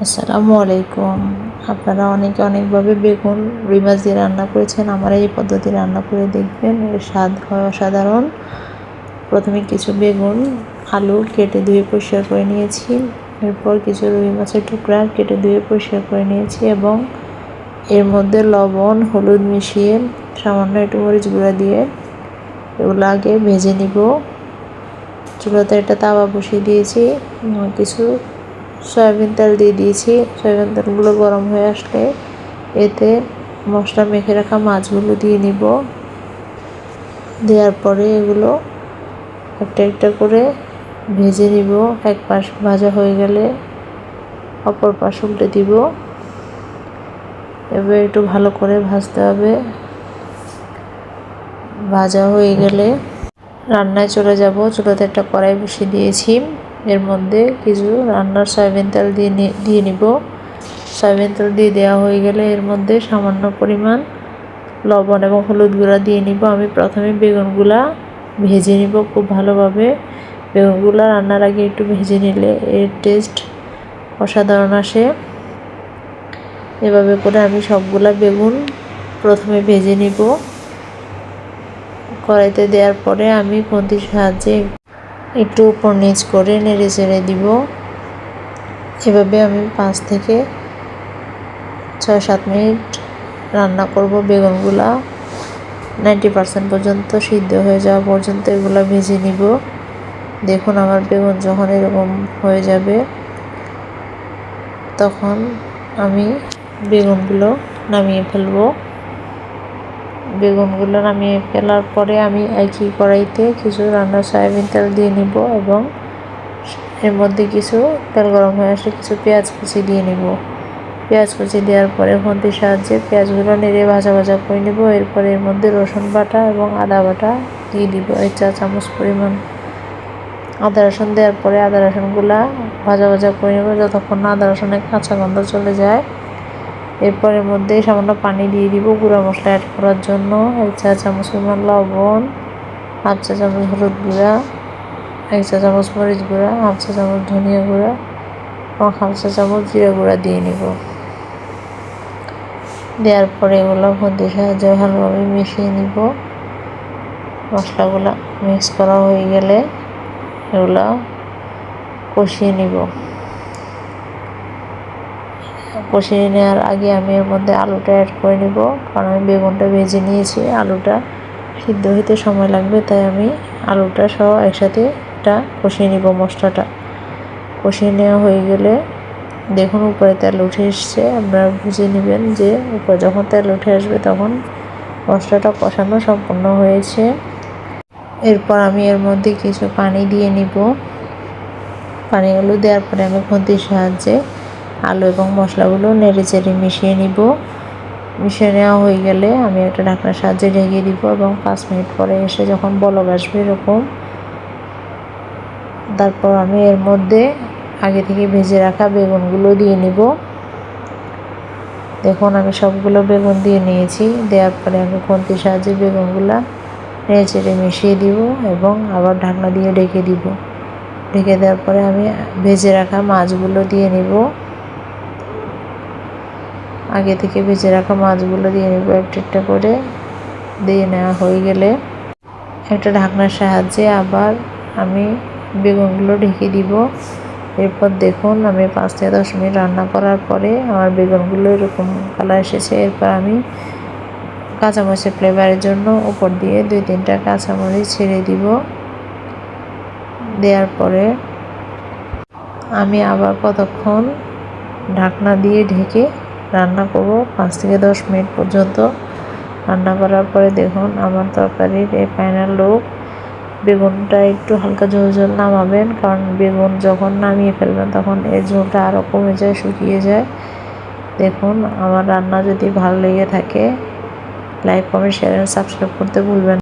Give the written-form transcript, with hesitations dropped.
আসসালামু আলাইকুম। আপনারা অনেকে অনেকভাবে বেগুন রুই মাছ দিয়ে রান্না করেছেন। আমার এই পদ্ধতি রান্না করে দেখবেন, এর স্বাদ হয় অসাধারণ। প্রথমে কিছু বেগুন আলু কেটে ধুয়ে পরিষ্কার করে নিয়েছি। এরপর কিছু রুই মাছের টুকরা কেটে ধুয়ে পরিষ্কার করে নিয়েছি এবং এর মধ্যে লবণ হলুদ মিশিয়ে সামান্য একটু মরিচ গুঁড়া দিয়ে এগুলো আগে ভেজে নিব। চুলাতে একটা তাওয়া বসিয়ে দিয়েছি, কিছু সয়াবিন তেল দিয়ে দিয়েছি। সয়াবিন তেলগুলো গরম হয়ে আসলে এতে মশলা মেখে রাখা মাছগুলো দিয়ে নিব। দেওয়ার পরে এগুলো একটা একটা করে ভেজে নিব। এক পাশ ভাজা হয়ে গেলে অপর পাশ উল্টে দিব। এবার একটু ভালো করে ভাজতে হবে। ভাজা হয়ে গেলে রান্নায় চলে যাব। চুলাতে একটা কড়াই বসিয়ে দিয়েছি। এর মধ্যে কিছু রান্নার সয়াবিন তেল দিয়ে নিব। সয়াবিন তেল দিয়ে দেওয়া হয়ে গেলে এর মধ্যে সামান্য পরিমাণ লবণ এবং হলুদ গুঁড়া দিয়ে নিব। আমি প্রথমে বেগুনগুলা ভেজে নিব খুব ভালোভাবে। বেগুনগুলা রান্নার আগে একটু ভেজে নিলে এর টেস্ট অসাধারণ আসে। এভাবে করে আমি সবগুলা বেগুন প্রথমে ভেজে নিব। কড়াইতে দেওয়ার পরে আমি খুন্তির সাহায্যে একটু উপর নিচ করে নেড়ে চেড়ে দিব। এভাবে আমি 5 থেকে 6-7 মিনিট রান্না করব। বেগুনগুলা 90% পর্যন্ত সিদ্ধ হয়ে যাওয়া পর্যন্ত এগুলো ভেজে নিব। দেখুন আমার বেগুন যখন এরকম হয়ে যাবে তখন আমি বেগুনগুলো নামিয়ে ফেলব। বেগুনগুলো নামিয়ে ফেলার পরে আমি একই কড়াইতে কিছু রান্নার সয়াবিন তেল দিয়ে নিব এবং এর মধ্যে কিছু তেল গরম হয়ে আসলে কিছু পেঁয়াজ কুচি দিয়ে নিব। পেঁয়াজ কুচি দেওয়ার পরে খুন্তির সাহায্যে পেঁয়াজগুলো নেড়ে ভাজা ভাজা করে নেব। এরপরে এর মধ্যে রসুন বাটা এবং আদা বাটা দিয়ে দিব 1 চা চামচ পরিমাণ। আদা রসুন দেওয়ার পরে আদা রসুনগুলা ভাজা ভাজা করে নেব যতক্ষণ না আদা রসুনের কাঁচা গন্ধ চলে যায়। এরপর এর মধ্যে সামান্য পানি দিয়ে দিব গুঁড়া মশলা অ্যাড করার জন্য। 1 চা চামচ পরিমাণ লবণ, 1/2 চা চামচ হলুদ গুঁড়া, 1 চা চামচ মরিচ গুঁড়া, 1/2 চা চামচ ধনিয়া গুঁড়া এবং 1/2 চা চামচ জিরা গুঁড়া দিয়ে নিব। দেওয়ার পরে এগুলো খুন্তির সাহায্যে ভালোভাবে মিশিয়ে নিব। মশলাগুলো মিক্স করা হয়ে গেলে এগুলো কষিয়ে নিব। কষিয়ে নেওয়ার আগে আমি এর মধ্যে আলুটা অ্যাড করে নিব, কারণ আমি বেগুনটা ভেজে নিয়েছি। আলুটা সিদ্ধ হতে সময় লাগবে, তাই আমি আলুটা সহ একসাথে এটা কষিয়ে নিব। মশলাটা কষিয়ে নেওয়া হয়ে গেলে দেখুন উপরে তেল উঠে এসছে। আপনারা বুঝে নেবেন যে উপরে যখন তেল উঠে আসবে তখন মশলাটা কষানো সম্পূর্ণ হয়েছে। এরপর আমি এর মধ্যে কিছু পানি দিয়ে নিব। পানিগুলো দেওয়ার পরে আমি খুন্তির সাহায্যে আলু এবং মশলাগুলো নেড়ে চেড়ে মিশিয়ে নিব। মিশিয়ে নেওয়া হয়ে গেলে আমি একটা ঢাকনার সাহায্যে ঢেকে দিব এবং 5 মিনিট পরে এসে যখন বলক আসবে এরকম, তারপর আমি এর মধ্যে আগে থেকে ভেজে রাখা বেগুনগুলো দিয়ে নিব। দেখুন আমি সবগুলো বেগুন দিয়ে নিয়েছি। দেওয়ার পরে আমি খুন্তির সাহায্যে বেগুনগুলো নেড়ে চেড়ে মিশিয়ে দিব এবং আবার ঢাকনা দিয়ে ঢেকে দিব। ঢেকে দেওয়ার পরে আমি ভেজে রাখা মাছগুলো দিয়ে নিব। আগে থেকে ভেজে রাখা মাছগুলো দিয়ে নিব একটা একটা করে। দিয়ে নেওয়া হয়ে গেলে একটা ঢাকনার সাহায্যে আবার আমি বেগুনগুলো ঢেকে দিব। এরপর দেখুন আমি 5 থেকে 10 মিনিট রান্না করার পরে আমার বেগুনগুলো এরকম কালার এসেছে। এরপর আমি কাঁচামরিচের ফ্লেভারের জন্য উপর দিয়ে 2-3টা কাঁচামরিচ ছেড়ে দিব। দেওয়ার পরে আমি আবার কতক্ষণ ঢাকনা দিয়ে ঢেকে রান্না করব 5 থেকে 10 মিনিট পর্যন্ত। রান্না করার পরে দেখুন আমার তরকারির এই ফাইনাল লুক। বেগুনটা একটু হালকা ঝোল ঝোল নামাবেন, কারণ বেগুন যখন নামিয়ে ফেলবেন তখন এর ঝোলটা আরও কমে যায়, শুকিয়ে যায়। দেখুন আমার রান্না যদি ভালো লেগে থাকে like comment share and subscribe করতে ভুলবেন না।